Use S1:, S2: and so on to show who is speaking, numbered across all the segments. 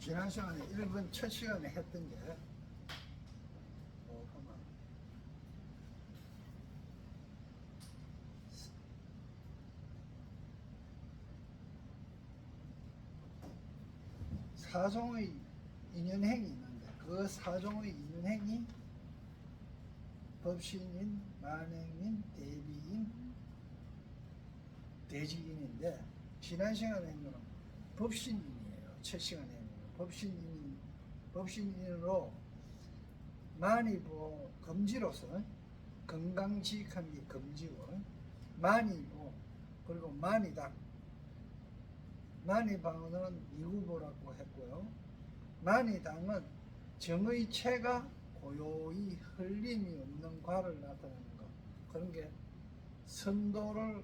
S1: 지난 시간에 1번 첫 시간에 했던 게 그만 사종의 인연행이 있는데 그 사종의 인연행이 법신인, 만행인, 대비인, 대지인인데 지난 시간에 했는 거는 법신인이에요. 첫 시간에 했는 거는 법신인으로 만이보 금지로서 건강지익한 게 금지고 만이보 그리고 만이당 만이방언은 이구보라고 했고요. 만이당은 정의체가 고요히 흘림이 없는 과를 나타내는 것. 그런 게 선도가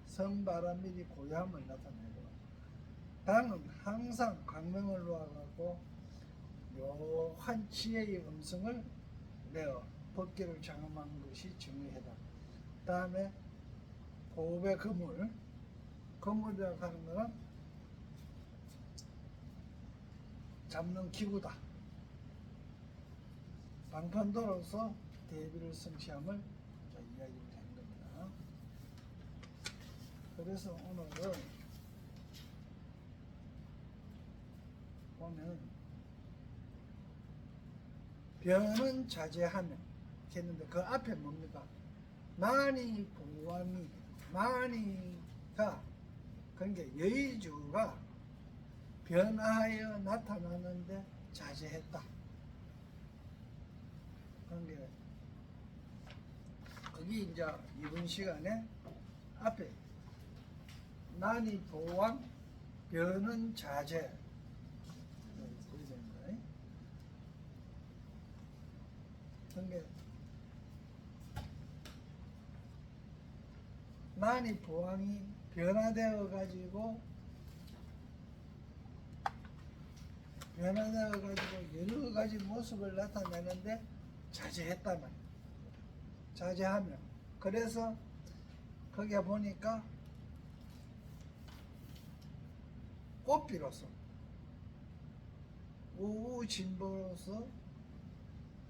S1: 성바람일이 고요함을 나타내고 당은 항상 광명을 놓아가고 묘한 지혜의 음성을 내어 법계를 장엄한 것이 정의해다. 다음에 보배 거물이라고 하는 것은 잡는 기구다. 방편도로서 대비를 성취함을 이야기를 한 겁니다. 그래서 오늘은 보면 변은 자제하면 했는데 그 앞에 뭡니까? 만이 보왕이 만이가 그러니까 여의주가 변화하여 나타나는데 자제했다. 그러니까 거기 이제 이번 시간에 앞에 만이 보왕 변은 자제 그러니까 만이 보왕이 변화되어 가지고 여러 가지 모습을 나타내는데 자제했단 말이에요. 자제하면 그래서 거기에 보니까 꽃비로서 우진보로서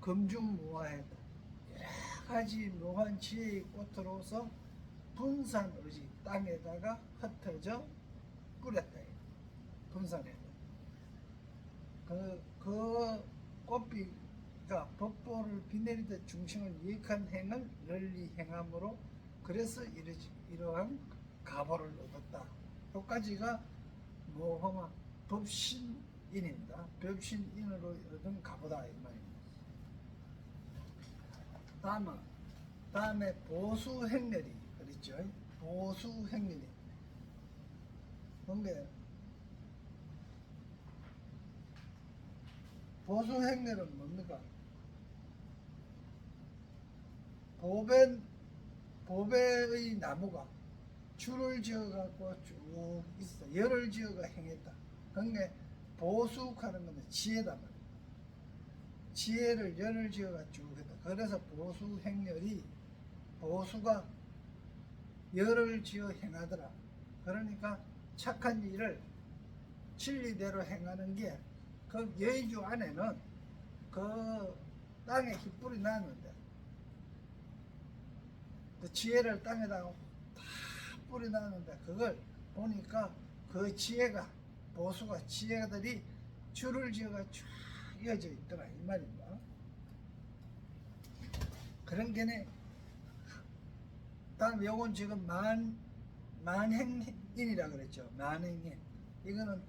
S1: 금중무화했다. 여러 가지 묘한 지혜의 꽃으로서 분산의지 땅에다가 흩어져 뿌렸다. 분산했다. 그 꽃비가 법보를 비내리듯 중심을 이익한 행을 널리 행함으로 그래서 이러한 가보를 얻었다. 여기까지가 뭐하면 법신인입니다. 법신인으로 얻은 가보다 이 말입니다. 다음에 보수행렬이 그랬죠. 보수행렬이 근데 보수행렬은 뭡니까? 보배의 나무가 줄을 지어 갖고 쭉 있어. 열을 지어가 행했다. 그러니까 보수하는 것은 지혜다 말이야. 지혜를 열을 지어가 쭉 했다. 그래서 보수행렬이 보수가 열을 지어 행하더라. 그러니까 착한 일을 진리대로 행하는 게 그 여의주 안에는 그 땅에 깃불이 났는데 그 지혜를 땅에다가 다 뿌리 놨는데 그걸 보니까 그 지혜가 보수가 지혜들이 줄을 지어가 쭉 이어져 있더라 이 말입니다. 그런 게네. 다음 요건 지금 만행인이라 그랬죠. 만행인 이거는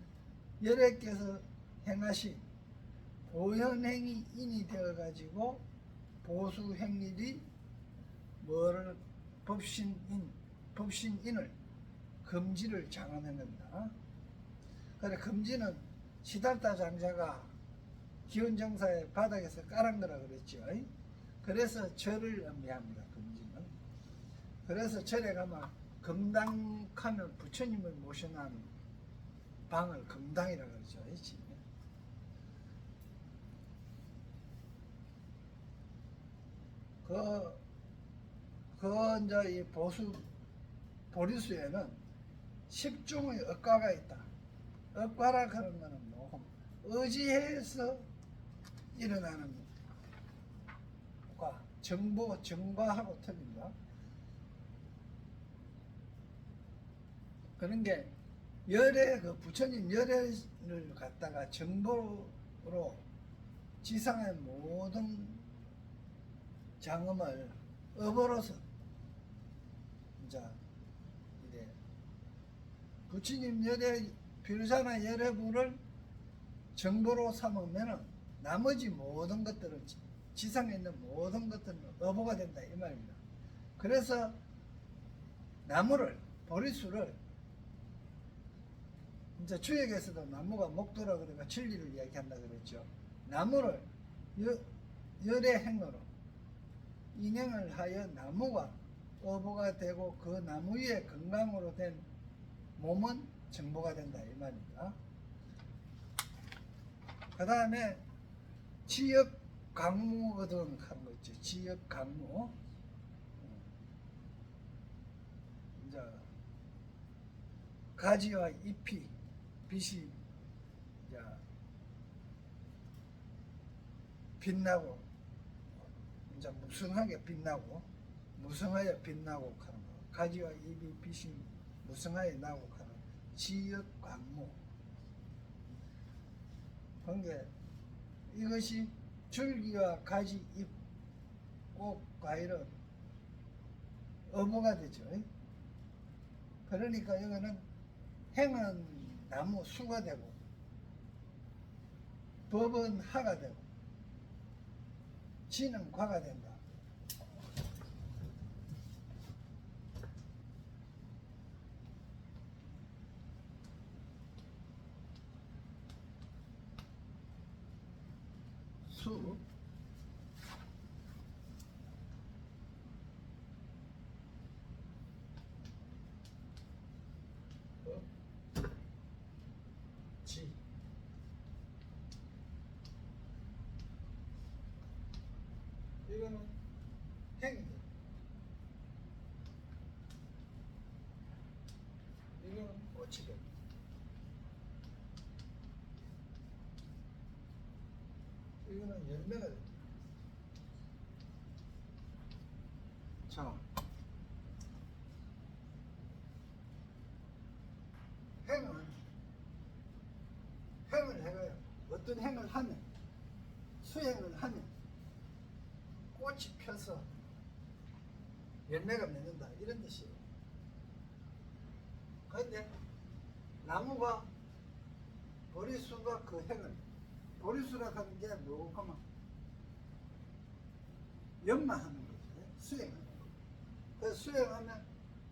S1: 열애께서 행하신 보현행이 인이 되어 가지고 보수행일이 뭐를 법신인을 금지를 장언한 겁니다. 그래 금지는 시달타 장자가 기원정사의 바닥에서 깔은 거라 그랬죠. 그래서 절을 의미합니다. 금지는. 그래서 절에 가면 금당하면 부처님을 모셔놓은 방을 금당이라 그러죠. 이제 이 보리수에는 10종의 억가가 있다. 억과라 그런 거는 모험. 의지해서 일어나는 과, 정보, 정과하고 틀린다. 그런 게 열애, 그 부처님 열애를 갖다가 정보로 지상의 모든 장엄을 업으로서 이제 이래 부처님 열애 비로자나 열애부를 정보로 삼으면은 나머지 모든 것들은 지상에 있는 모든 것들은 어부가 된다 이 말입니다. 그래서 나무를 보리수를 이제 주역에서도 나무가 목도라 그러니까 진리를 이야기한다 그랬죠. 나무를 열의 행으로 인행을 하여 나무가 어부가 되고 그 나무 위에 건강으로 된 몸은 정보가 된다 이 말입니다. 그 다음에 지역 강무거든 하는 거 있죠. 지역 강무. 이제 가지와 잎이 빛이 이제 빛나고 이제 무성하게 빛나고 무성하여 빛나고 하는 거. 가지와 잎이 빛이 무성하게 나고 하는 지역 강무. 그게 이것이 줄기와 가지, 잎, 꽃, 과일은 어부가 되죠. 그러니까 이거는 행은 나무 수가 되고 법은 하가 되고 지는 과가 된다. 수 지 이거는 행이죠. 이거는 꽃이죠. 이거는 열매가 되죠. 자, 행을 해가요. 어떤 행을 하면 수행을 하면 꽃이 펴서 열매가 맺는다 이런 뜻이에요. 그런데 나무가 보리수가 그 행을 보리수라 하는 게 뭐고 하면 연마하는 거죠. 수행하는 거. 그래서 수행하면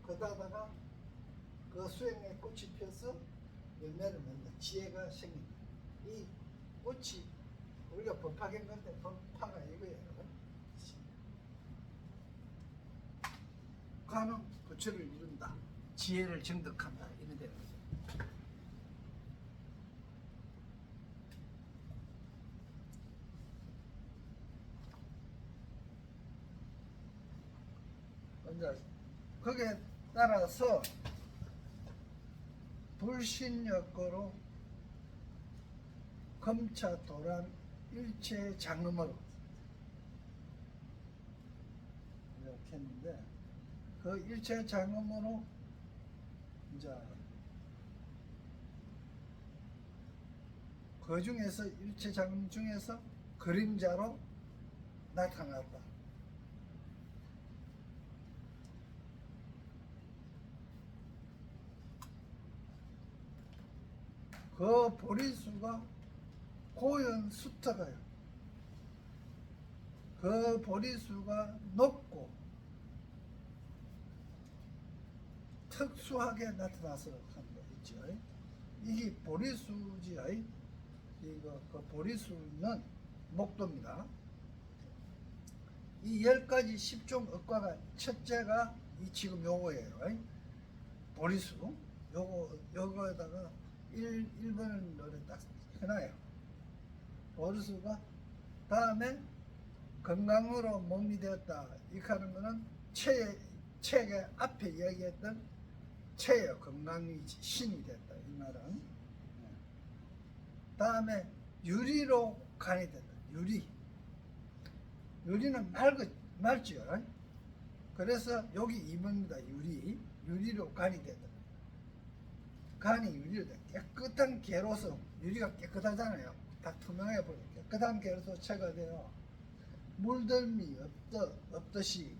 S1: 거다가 그 수행에 꽃이 펴서 열매를 맺는다. 지혜가 생긴다. 이 꽃이 우리가 법화인 건데 법화가 이거예요. 가는 부처를 이룬다. 지혜를 정득한다. 이런 데는 거죠. 이제 거기에 따라서 불신여거로 검차 도란 일체 장음으로 이렇게 했는데 그 일체 장음으로 이제 그 중에서 일체 장음 중에서 그림자로 나타났다. 그 보리수가 고연 숫터가요. 그 보리수가 높고 특수하게 나타나서 하는 거 있죠. 이게 보리수지요. 이거 그 보리수는 목도입니다. 이 10가지 10종 억과가 첫째가 이 지금 요거예요. 보리수. 요거에다가 1번을 노래 딱 해놔요. 보리수가 다음에 건강으로 몸이 되었다. 이 하는 거는 책의 앞에 이야기했던 체요 건강이 신이 됐다 이 말은. 다음에 유리로 간이 된다. 유리는 맑죠. 그래서 여기 2번입니다. 유리로 간이 된다. 간이 유리로 깨끗한 개로서, 유리가 깨끗하잖아요. 다 투명해 보여. 깨끗한 개로서 체가되어 물들미 없듯이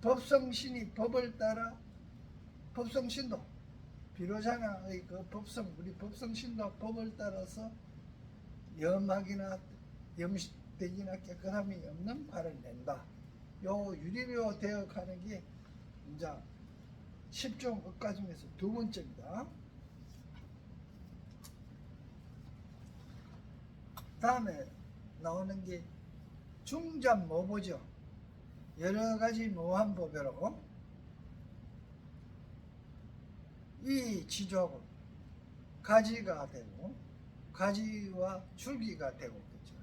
S1: 법성신이 법을 따라, 법성신도 비로자나의 그 법성, 우리 법성신도 법을 따라서 염학이나 염되기나 깨끗함이 없는 발을 낸다. 요 유리로 되어 가는 게 이제 10종 의과 중에서 두 번째입니다. 다음에 나오는 게 중잡모보죠. 여러 가지 모한 보배로 이 지조하고 가지가 되고 가지와 줄기가 되고 그렇죠.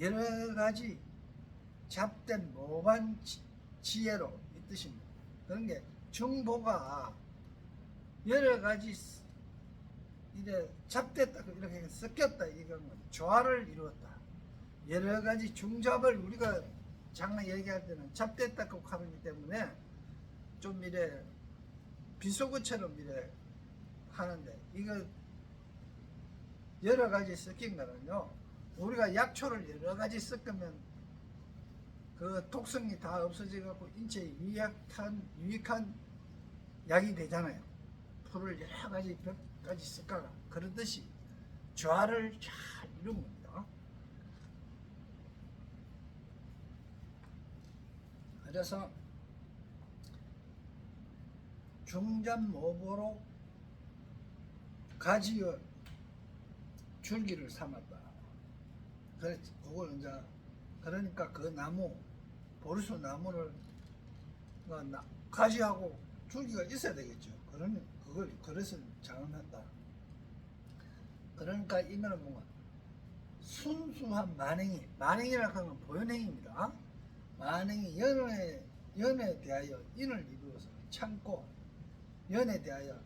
S1: 여러 가지 잡된 모반 지혜로 이 뜻입니다. 그런 게 중보가 여러 가지 이래 잡됐다 이렇게 섞였다 이건 조화를 이루었다. 여러 가지 중잡을 우리가 장래 얘기할 때는 잡됐다고 하기 때문에 좀 이래 비속어처럼 이래 하는데 이거 여러 가지 섞인 거는요. 우리가 약초를 여러 가지 섞으면 그 독성이 다 없어져갖고 인체에 유익한 약이 되잖아요. 풀을 여러 가지 몇 가지 섞어가 그러듯이 조화를 잘 이룬 겁니다. 그래서 중잡모보로 가지와 줄기를 삼았다. 그걸 이제 그러니까 그 나무 보리수 나무를 가지하고 줄기가 있어야 되겠죠. 그래서 장음한다. 그러니까 이거는 뭔가 순수한 만행이라고 하는 보현행입니다. 만행이 연에 대하여 인을 이루어서 참고 연에 대하여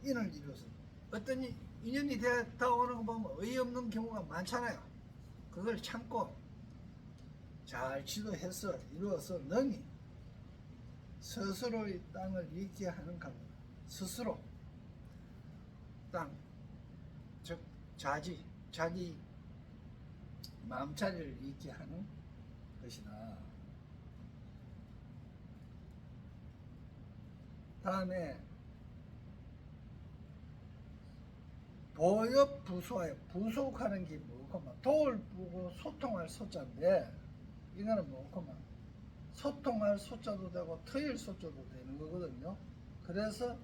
S1: 인을 이루어서 어떤 인연이 다오는 거 보면 어이없는 경우가 많잖아요. 그걸 참고 잘 지도해서 이루어서 능히 스스로의 땅을 잃게 하는 겁니다. 스스로 땅, 즉 자기 마음자리를 잃게 하는 것이다. 다음에 보엽부소하여 부속하는 게 뭐고만 도를 부고 소통할 소자인데 이거는 뭐고만 소통할 소자도 되고 트일 소자도 되는 거거든요. 그래서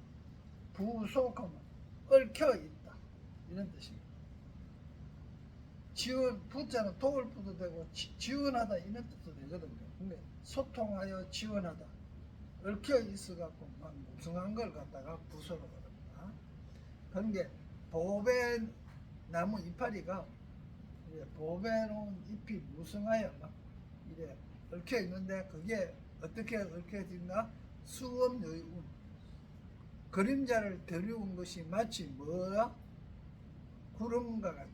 S1: 부속하면 얽혀 있다 이런 뜻입니다. 부자는 도울 부도 되고 지원하다 이런 뜻도 되거든요. 근데 소통하여 지원하다 얽혀 있어 갖고 막 무성한 걸 갖다가 부소로 그럽니다. 그런 게 보배 나무 이파리가 보배로운 잎이 무성하여 막 이래 얽혀 있는데 그게 어떻게 얽혀진가? 수엄여운 그림자를 드리운 것이 마치 뭐야? 구름과 같다.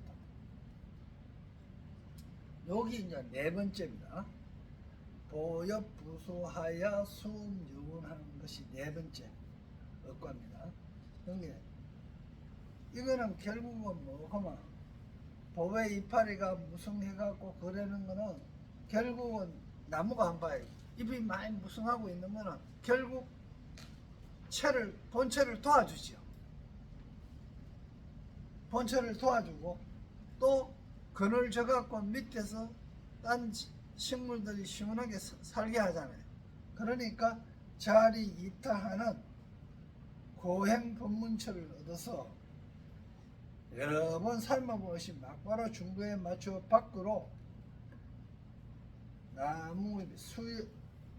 S1: 여기 이제 네 번째입니다. 보엽부소하여 수음여운하는 것이 네 번째 의과입니다. 그게 이거는 결국은 뭐하면 보배 이파리가 무성해갖고 그러는 거는 결국은 나무가 한 봐요. 잎이 많이 무성하고 있는 거는 결국 본체를 도와주죠. 본체를 도와주고 또 그늘 져갖고 밑에서 딴 식물들이 시원하게 살게 하잖아요. 그러니까 자리 이타하는 고행 법문처를 얻어서 여러 번 삶아보시 막바로 중도에 맞춰 밖으로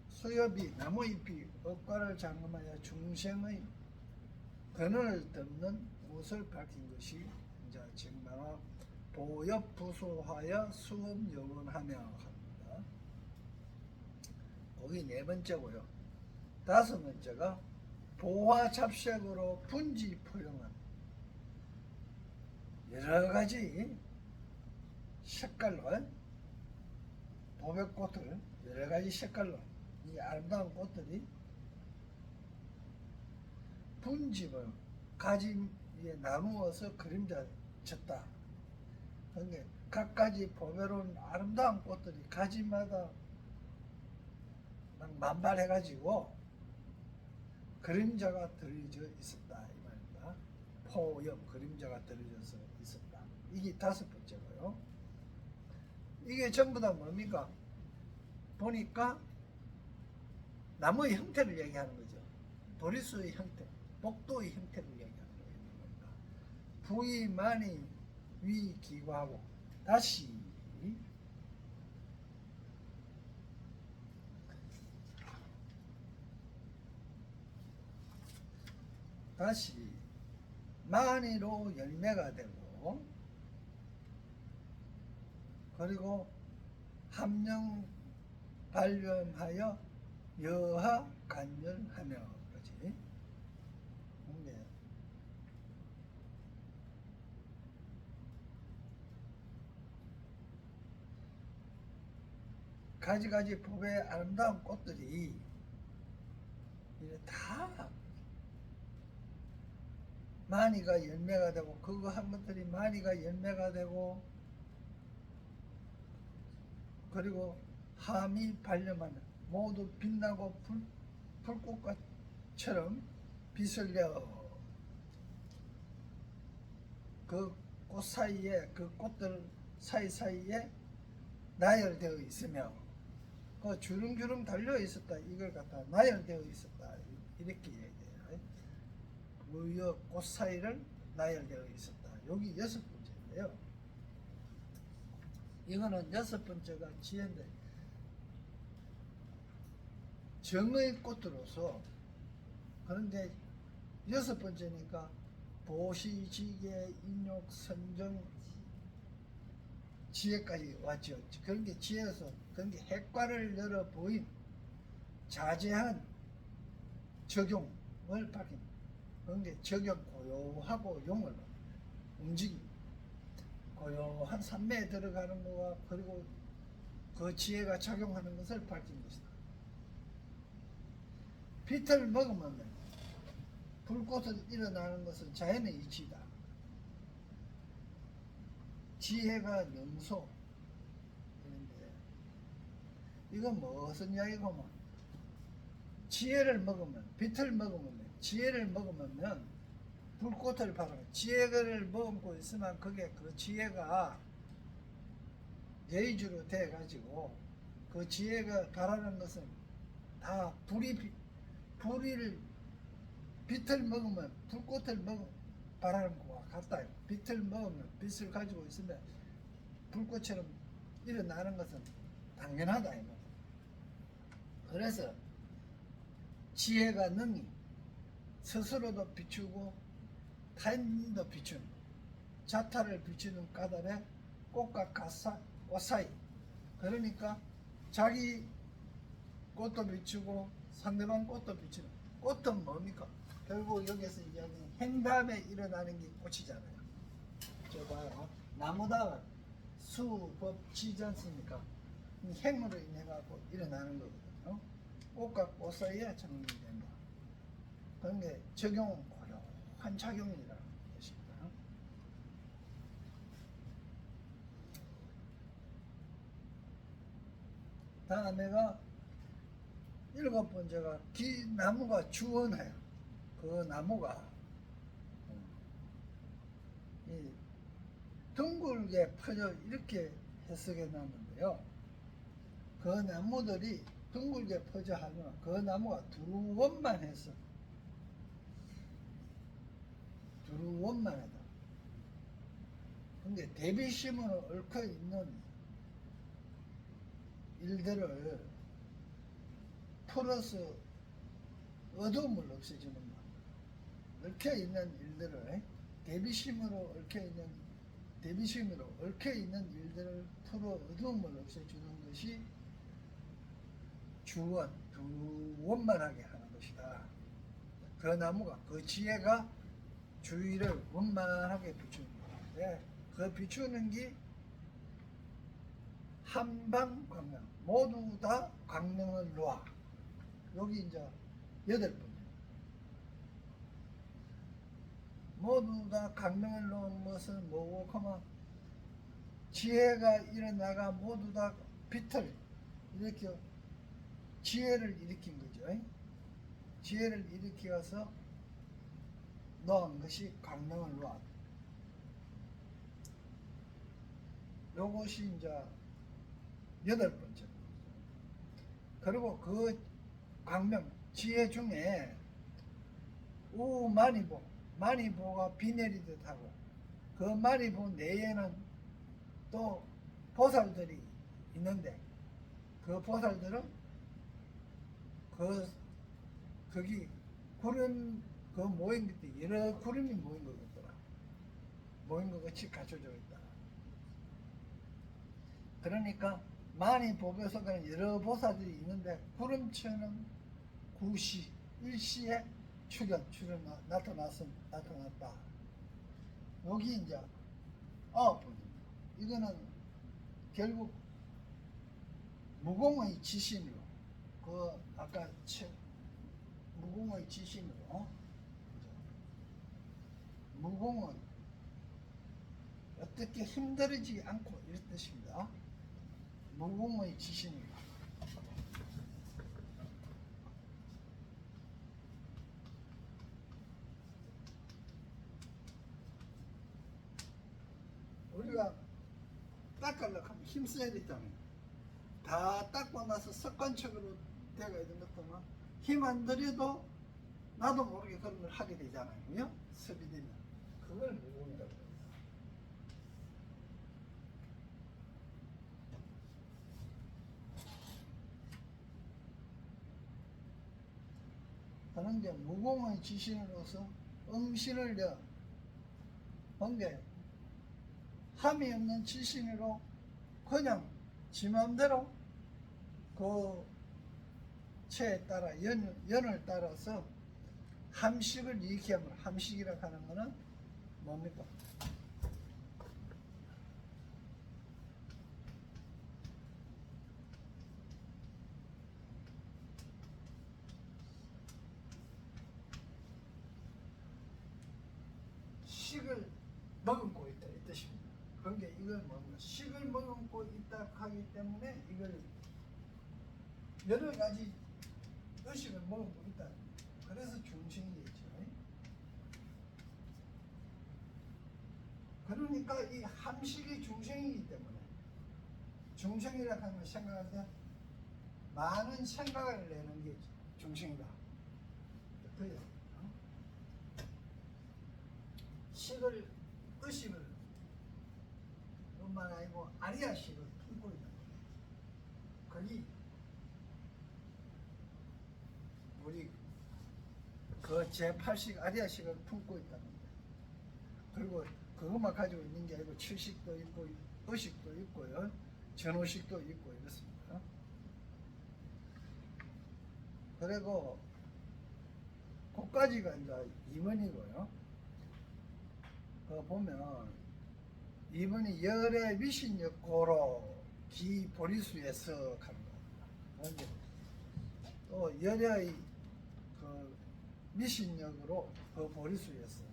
S1: 수엽이 나무잎이 억과를 잠금하여 중생의 근원을 덮는 옷을 밝힌 것이 이제 지금 바로 보엽부소하여 수음여운하며 합니다. 거기 네 번째고요. 다섯 번째가 보화잡색으로 분지 포용한 여러 가지 색깔로 보백꽃을 여러 가지 색깔로 이 아름다운 꽃들이 분집을 가지 위에 나누어서 그림자 쳤다. 그러니까 각가지 보배로운 아름다운 꽃들이 가지마다 막 만발해가지고 그림자가 들어져 있었다 이 말입니다. 포염 그림자가 들어져서 있었다. 이게 다섯 번째고요. 이게 전부 다 뭡니까? 보니까 나무의 형태를 얘기하는 거죠. 도리수의 형태, 복도의 형태를 얘기하는 겁니다. 부위, 만이, 위, 기과하고 다시 만이로 열매가 되고 그리고 함령 발염하여 여하 간절하며 그렇지. 근데 가지가지 법의 아름다운 꽃들이 다 마니가 열매가 되고 그거 한 것들이 마니가 열매가 되고 그리고 함이 발려만 모두 빛나고 불꽃처럼 빛을 내어 그 꽃 사이에 그 꽃들 사이사이에 나열되어 있으며 그 주름주름 달려 있었다 이걸 갖다 나열되어 있었다 이렇게 얘기해요. 그 꽃 사이를 나열되어 있었다. 여기 여섯 번째인데요. 이거는 여섯 번째가 지혜인데 정의 꽃으로서 그런데 여섯 번째니까 보시지계 인욕 선정 지혜까지 왔죠. 그런 게 지혜에서 그런 게 핵과를 열어 보인 자제한 적용을 밝힌 그런 게 적용 고요하고 용을 움직임 고요한 산매에 들어가는 거와 그리고 그 지혜가 작용하는 것을 밝힌 것이다. 빛을 먹으면 불꽃을 일어나는 것은 자연의 이치다. 지혜가 능소. 그런데 이건 무슨 이야기고만 지혜를 먹으면 빛을 먹으면 지혜를 먹으면 불꽃을 바라면 지혜를 먹고 있으면 그게 그 지혜가 예의주로 돼 가지고 그 지혜가 바라는 것은 다 불을 빛을 먹으면 불꽃을 바라는 것과 같다. 빛을 먹으면 빛을 가지고 있으면 불꽃처럼 일어나는 것은 당연하다. 그래서 지혜가 능히 스스로도 비추고 타인도 비추는 자타를 비추는 까닭에 꽃과 꽃 사이 그러니까 자기 꽃도 비추고 상대방 꽃도 비추는 꽃은 뭡니까? 결국 여기서 이야기하는 행담에 일어나는 게 꽃이잖아요. 저 봐요. 나무다가 수, 법, 지지 않습니까? 행으로 인해 갖고 일어나는 거거든요. 꽃과 꽃 사이에 정리된다. 그런 게 적용, 고요한 작용이라는 것입니다. 다음에가 일곱 번째가 나무가 주원해요. 그 나무가 둥글게 퍼져 이렇게 해석해 놨는데요. 그 나무들이 둥글게 퍼져 하면 그 나무가 두루원만 해서 두루원만 하다. 근데 대비심으로 얽혀 있는 일들을 풀어서 어두움을 없애주는 것. 얽혀 있는 일들을 대비심으로 얽혀 있는 일들을 풀어 어두움을 없애주는 것이 주원, 두원만하게 하는 것이다. 그 나무가 그 지혜가 주위를 원만하게 비추는 거예요. 비추는데 그 비추는 게 한방 광명 모두 다 광명을 놓아. 여기 이제 8번 모두 다 광명을 놓은 것은 뭐고 그만 지혜가 일어나가 모두 다 빛을 이렇게 지혜를 일으킨 거죠. 지혜를 일으켜서 놓은 것이 광명을 놓아. 요것이 이제 8번째. 그리고 그 광명, 지혜 중에 우마니보, 마니보가 비 내리듯 하고 그 마니보 내에는 또 보살들이 있는데 그 보살들은 거기 구름 그 모인 것도 여러 구름이 모인 것 같더라. 모인 것 같이 갖춰져 있다. 그러니까 많이 보면서 그냥 여러 보살들이 있는데 구름처럼 구시 일시에 나타났다. 여기 이제 9번입니다. 이거는 결국 무공의 지신으로 그 아까 무공의 지신으로 무공은 어떻게 힘들어지지 않고 이런 뜻입니다. 무공의 지신으로 우리가 닦으려고 하면 힘써야 되잖아요. 다 닦고 나서 습관적으로 되가 있는 것도만 힘 안 들여도 나도 모르게 그런 걸 하게 되잖아요. 그죠? 습이 되면 그걸 무공이라고 해요. 그런데 무공의 지신으로서 음신을 내 번개 함이 없는 지신으로 그냥 지 맘대로 그 체에 따라 연을 따라서 함식을 이익하면 함식이라고 하는 거는 뭡니까? 식을 머금고 있다 이 뜻입니다. 그런 게 이걸 뭐냐 식을 머금고 있다 하기 때문에 이걸 여러 가지 의식을 머금고 있다. 그래서 중생이겠죠. 그러니까 이 함식이 중생이기 때문에 중생이라 하면 생각할 때 많은 생각을 내는 게 중생이다. 그래요. 식을 의식을 뿐만 아니고 아리아식을 품고 있는 거예요. 거기 우리 그 제8식 아리아식을 품고 있다는 거예요. 그리고 그것만 가지고 있는 게 아니고 칠식도 있고 의식도 있고요. 전호식도 있고 이렇습니다. 그리고 그까지가 이제 2번이고요. 보면 2번이 열의 위신역고로 기보리수에서 가는 겁니다. 또 열의 그 미신역으로 그 보리수에서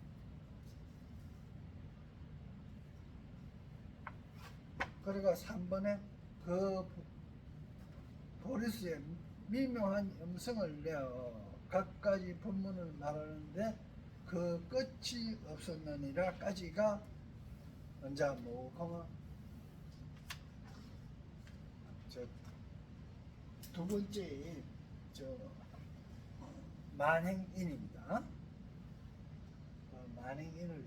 S1: 그리고 3번에 그 보리수에 미묘한 음성을 내어 각가지 본문을 말하는데 그 끝이 없었느니라까지가 언제 뭐고 두 번째 만행인입니다. 만행인을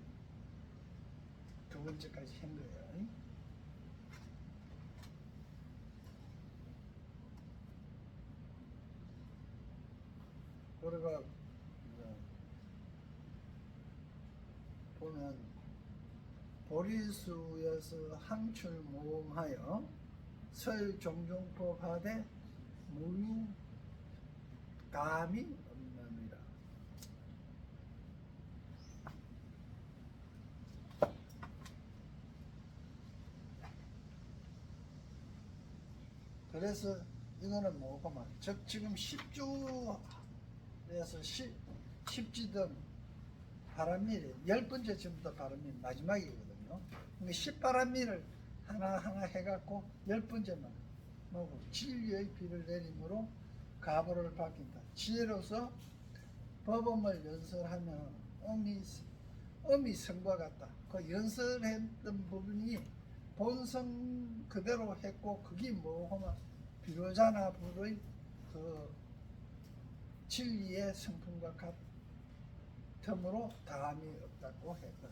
S1: 두 번째까지 한 거예요. 그러가 보면 보리수여서 항출모험하여 설종종법 하되 무유 감이 없느니라. 그래서 이거는 뭐고만 즉 지금 10주에서 10지든 바람밀이 10번째 전부터 바람밀 마지막이거든요. 그러니까 10바람밀을 하나하나 해갖고 10번째만 뭐고 진리의 비를 내림으로 가보를 바뀐다. 지혜로서 법음을 연설하면 음이 성과 같다. 그 연설했던 부분이 본성 그대로 했고 그게 뭐하면 비로자나 불의 그 진리의 성품과 같으므로 다함이 없다고 했다.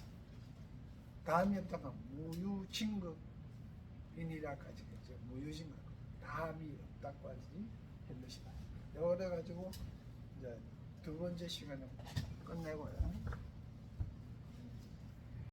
S1: 다함이 없다면 무유진급이니라까지 했죠. 무유진급. 다함이 없다고 하지 했것이다. 그래가지고 이제 두 번째 시간을 끝내고요.